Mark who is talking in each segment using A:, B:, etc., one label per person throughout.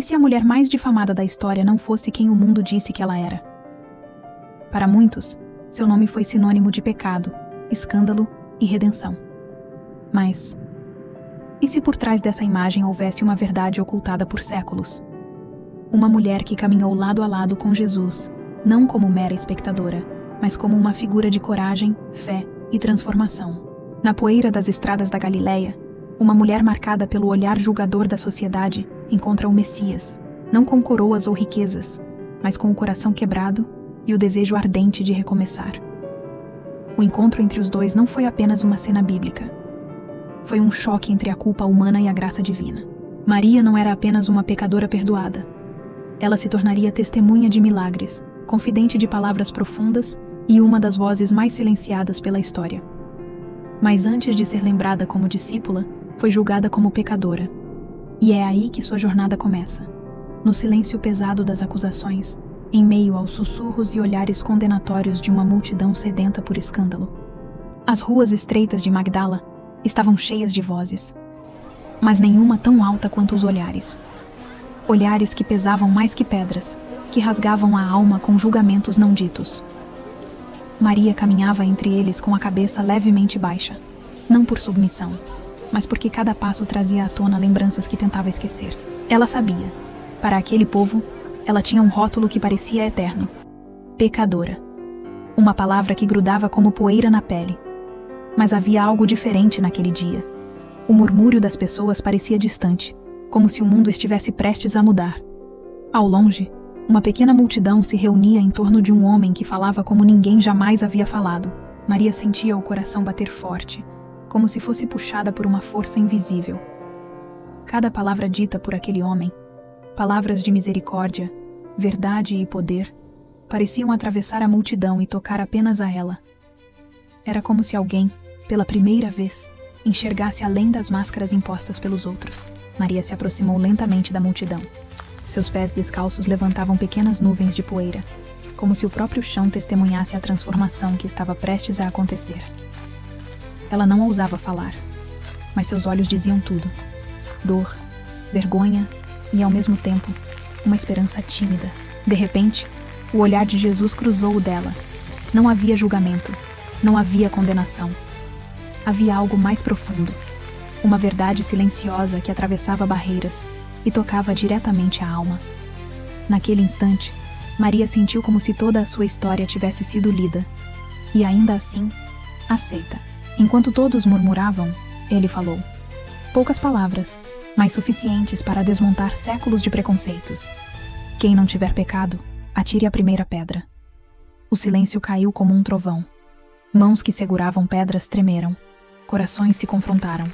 A: se a mulher mais difamada da história não fosse quem o mundo disse que ela era? Para muitos, seu nome foi sinônimo de pecado, escândalo e redenção. Mas, e se por trás dessa imagem houvesse uma verdade ocultada por séculos? Uma mulher que caminhou lado a lado com Jesus, não como mera espectadora, mas como uma figura de coragem, fé e transformação. Na poeira das estradas da Galileia, uma mulher marcada pelo olhar julgador da sociedade encontra o Messias, não com coroas ou riquezas, mas com o coração quebrado e o desejo ardente de recomeçar. O encontro entre os dois não foi apenas uma cena bíblica. Foi um choque entre a culpa humana e a graça divina. Maria não era apenas uma pecadora perdoada. Ela se tornaria testemunha de milagres, confidente de palavras profundas e uma das vozes mais silenciadas pela história. Mas antes de ser lembrada como discípula, foi julgada como pecadora. E é aí que sua jornada começa. No silêncio pesado das acusações, em meio aos sussurros e olhares condenatórios de uma multidão sedenta por escândalo. As ruas estreitas de Magdala estavam cheias de vozes, mas nenhuma tão alta quanto os olhares. Olhares que pesavam mais que pedras, que rasgavam a alma com julgamentos não ditos. Maria caminhava entre eles com a cabeça levemente baixa, não por submissão, mas porque cada passo trazia à tona lembranças que tentava esquecer. Ela sabia, para aquele povo, ela tinha um rótulo que parecia eterno: pecadora. Uma palavra que grudava como poeira na pele. Mas havia algo diferente naquele dia. O murmúrio das pessoas parecia distante, como se o mundo estivesse prestes a mudar. Ao longe, uma pequena multidão se reunia em torno de um homem que falava como ninguém jamais havia falado. Maria sentia o coração bater forte, como se fosse puxada por uma força invisível. Cada palavra dita por aquele homem, palavras de misericórdia, verdade e poder, pareciam atravessar a multidão e tocar apenas a ela. Era como se alguém, pela primeira vez, enxergasse além das máscaras impostas pelos outros. Maria se aproximou lentamente da multidão. Seus pés descalços levantavam pequenas nuvens de poeira, como se o próprio chão testemunhasse a transformação que estava prestes a acontecer. Ela não ousava falar, mas seus olhos diziam tudo: dor, vergonha e, ao mesmo tempo, uma esperança tímida. De repente, o olhar de Jesus cruzou o dela. Não havia julgamento, não havia condenação. Havia algo mais profundo, uma verdade silenciosa que atravessava barreiras e tocava diretamente a alma. Naquele instante, Maria sentiu como se toda a sua história tivesse sido lida, e ainda assim, aceita. Enquanto todos murmuravam, ele falou. Poucas palavras, mas suficientes para desmontar séculos de preconceitos. Quem não tiver pecado, atire a primeira pedra. O silêncio caiu como um trovão. Mãos que seguravam pedras tremeram. Corações se confrontaram.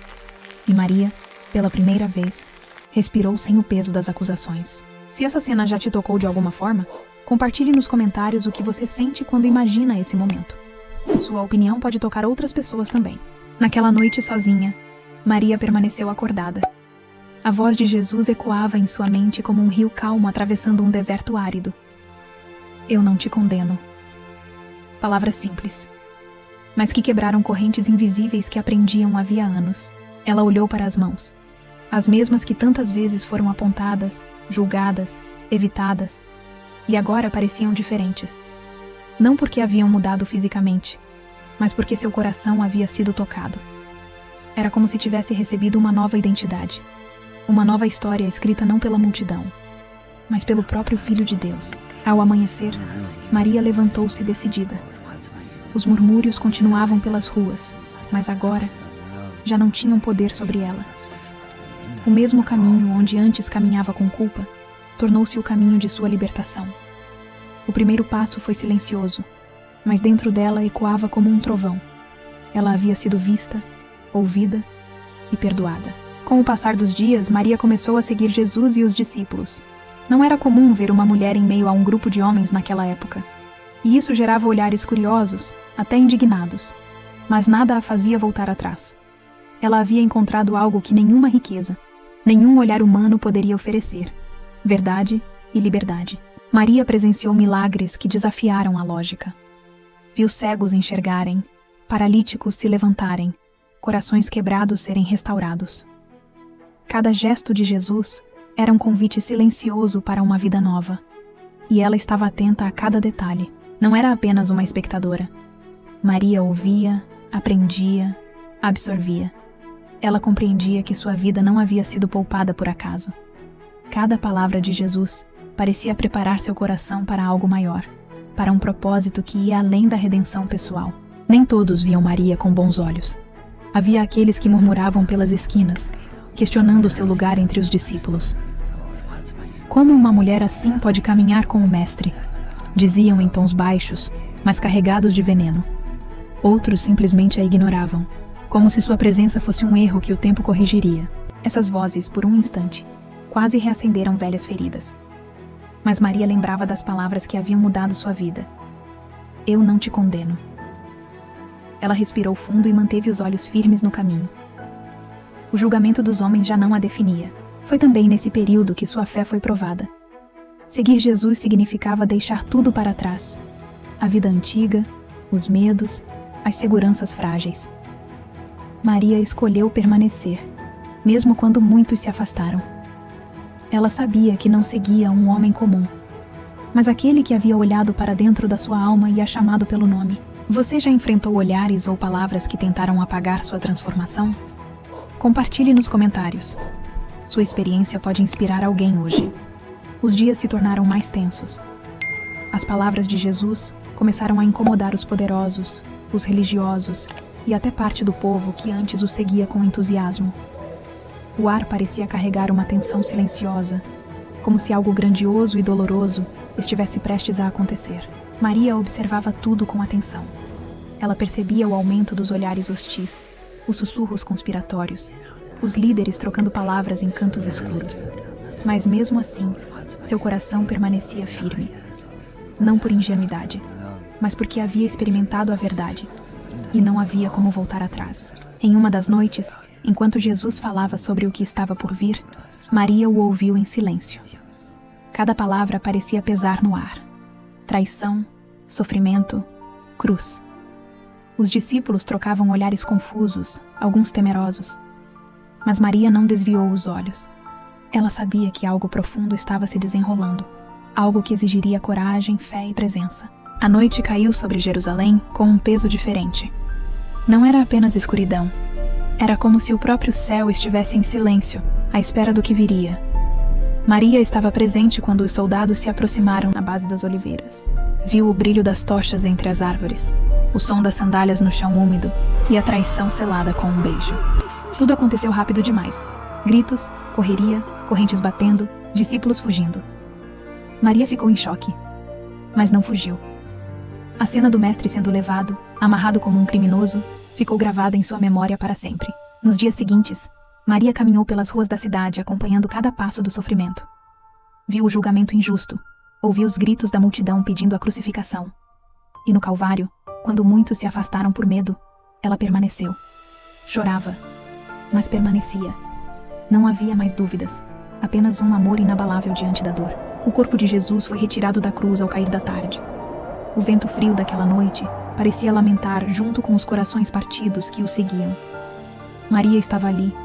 A: E Maria, pela primeira vez, respirou sem o peso das acusações. Se essa cena já te tocou de alguma forma, compartilhe nos comentários o que você sente quando imagina esse momento. Sua opinião pode tocar outras pessoas também. Naquela noite sozinha, Maria permaneceu acordada. A voz de Jesus ecoava em sua mente como um rio calmo atravessando um deserto árido. Eu não te condeno. Palavras simples, mas que quebraram correntes invisíveis que aprendiam havia anos. Ela olhou para as mãos, as mesmas que tantas vezes foram apontadas, julgadas, evitadas, e agora pareciam diferentes. Não porque haviam mudado fisicamente, mas porque seu coração havia sido tocado. Era como se tivesse recebido uma nova identidade, uma nova história escrita não pela multidão, mas pelo próprio Filho de Deus. Ao amanhecer, Maria levantou-se decidida. Os murmúrios continuavam pelas ruas, mas agora já não tinham poder sobre ela. O mesmo caminho onde antes caminhava com culpa, tornou-se o caminho de sua libertação. O primeiro passo foi silencioso, mas dentro dela ecoava como um trovão. Ela havia sido vista, ouvida e perdoada. Com o passar dos dias, Maria começou a seguir Jesus e os discípulos. Não era comum ver uma mulher em meio a um grupo de homens naquela época. E isso gerava olhares curiosos, até indignados. Mas nada a fazia voltar atrás. Ela havia encontrado algo que nenhuma riqueza, nenhum olhar humano poderia oferecer: verdade e liberdade. Maria presenciou milagres que desafiaram a lógica. Viu cegos enxergarem, paralíticos se levantarem, corações quebrados serem restaurados. Cada gesto de Jesus Era um convite silencioso para uma vida nova. E ela estava atenta a cada detalhe. Não era apenas uma espectadora. Maria ouvia, aprendia, absorvia. Ela compreendia que sua vida não havia sido poupada por acaso. Cada palavra de Jesus parecia preparar seu coração para algo maior, para um propósito que ia além da redenção pessoal. Nem todos viam Maria com bons olhos. Havia aqueles que murmuravam pelas esquinas, questionando seu lugar entre os discípulos. Como uma mulher assim pode caminhar com o Mestre? Diziam em tons baixos, mas carregados de veneno. Outros simplesmente a ignoravam, como se sua presença fosse um erro que o tempo corrigiria. Essas vozes, por um instante, quase reacenderam velhas feridas. Mas Maria lembrava das palavras que haviam mudado sua vida. Eu não te condeno. Ela respirou fundo e manteve os olhos firmes no caminho. O julgamento dos homens já não a definia. Foi também nesse período que sua fé foi provada. Seguir Jesus significava deixar tudo para trás. A vida antiga, os medos, as seguranças frágeis. Maria escolheu permanecer, mesmo quando muitos se afastaram. Ela sabia que não seguia um homem comum, mas aquele que havia olhado para dentro da sua alma e a chamado pelo nome. Você já enfrentou olhares ou palavras que tentaram apagar sua transformação? Compartilhe nos comentários. Sua experiência pode inspirar alguém hoje. Os dias se tornaram mais tensos. As palavras de Jesus começaram a incomodar os poderosos, os religiosos e até parte do povo que antes o seguia com entusiasmo. O ar parecia carregar uma tensão silenciosa, como se algo grandioso e doloroso estivesse prestes a acontecer. Maria observava tudo com atenção. Ela percebia o aumento dos olhares hostis, os sussurros conspiratórios, os líderes trocando palavras em cantos escuros. Mas mesmo assim, seu coração permanecia firme. Não por ingenuidade, mas porque havia experimentado a verdade, e não havia como voltar atrás. Em uma das noites, enquanto Jesus falava sobre o que estava por vir, Maria o ouviu em silêncio. Cada palavra parecia pesar no ar. Traição, sofrimento, cruz. Os discípulos trocavam olhares confusos, alguns temerosos. Mas Maria não desviou os olhos. Ela sabia que algo profundo estava se desenrolando, algo que exigiria coragem, fé e presença. A noite caiu sobre Jerusalém com um peso diferente. Não era apenas escuridão. Era como se o próprio céu estivesse em silêncio, à espera do que viria. Maria estava presente quando os soldados se aproximaram na base das oliveiras. Viu o brilho das tochas entre as árvores, o som das sandálias no chão úmido e a traição selada com um beijo. Tudo aconteceu rápido demais. Gritos, correria, correntes batendo, discípulos fugindo. Maria ficou em choque, mas não fugiu. A cena do mestre sendo levado, amarrado como um criminoso, ficou gravada em sua memória para sempre. Nos dias seguintes, Maria caminhou pelas ruas da cidade acompanhando cada passo do sofrimento. Viu o julgamento injusto, ouviu os gritos da multidão pedindo a crucificação. E no Calvário, quando muitos se afastaram por medo, ela permaneceu. Chorava, mas permanecia. Não havia mais dúvidas, apenas um amor inabalável diante da dor. O corpo de Jesus foi retirado da cruz ao cair da tarde. O vento frio daquela noite parecia lamentar junto com os corações partidos que o seguiam. Maria estava ali,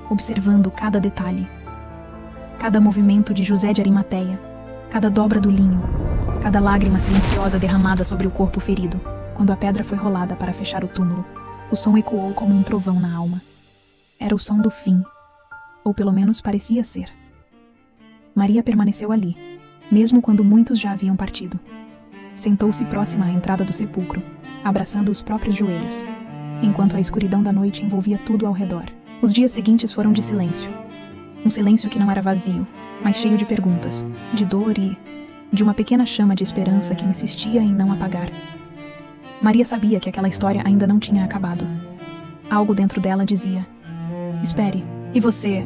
A: observando cada detalhe. Cada movimento de José de Arimateia, cada dobra do linho, cada lágrima silenciosa derramada sobre o corpo ferido, quando a pedra foi rolada para fechar o túmulo. O som ecoou como um trovão na alma. Era o som do fim, ou pelo menos parecia ser. Maria permaneceu ali, mesmo quando muitos já haviam partido. Sentou-se próxima à entrada do sepulcro, abraçando os próprios joelhos, enquanto a escuridão da noite envolvia tudo ao redor. Os dias seguintes foram de silêncio. Um silêncio que não era vazio, mas cheio de perguntas, de dor e de uma pequena chama de esperança que insistia em não apagar. Maria sabia que aquela história ainda não tinha acabado. Algo dentro dela dizia: espere, e você?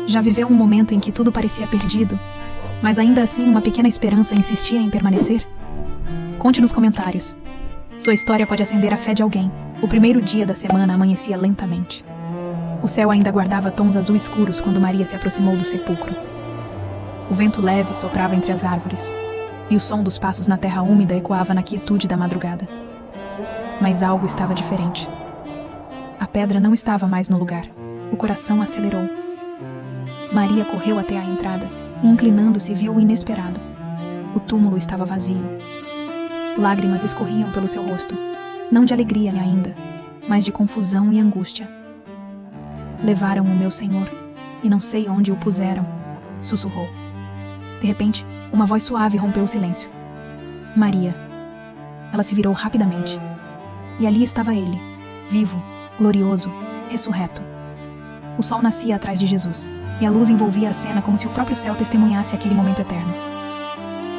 A: Já viveu um momento em que tudo parecia perdido, mas ainda assim uma pequena esperança insistia em permanecer? Conte nos comentários. Sua história pode acender a fé de alguém. O primeiro dia da semana amanhecia lentamente. O céu ainda guardava tons azul escuros quando Maria se aproximou do sepulcro. O vento leve soprava entre as árvores, e o som dos passos na terra úmida ecoava na quietude da madrugada. Mas algo estava diferente. A pedra não estava mais no lugar. O coração acelerou. Maria correu até a entrada e, inclinando-se, viu o inesperado. O túmulo estava vazio. Lágrimas escorriam pelo seu rosto, não de alegria ainda, mas de confusão e angústia. Levaram o meu Senhor, e não sei onde o puseram, sussurrou. De repente, uma voz suave rompeu o silêncio. Maria. Ela se virou rapidamente. E ali estava ele, vivo, glorioso, ressurreto. O sol nascia atrás de Jesus, e a luz envolvia a cena como se o próprio céu testemunhasse aquele momento eterno.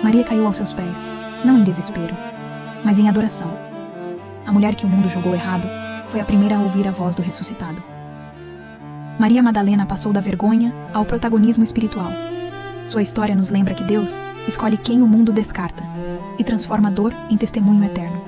A: Maria caiu aos seus pés, não em desespero, mas em adoração. A mulher que o mundo julgou errado foi a primeira a ouvir a voz do ressuscitado. Maria Madalena passou da vergonha ao protagonismo espiritual. Sua história nos lembra que Deus escolhe quem o mundo descarta e transforma a dor em testemunho eterno.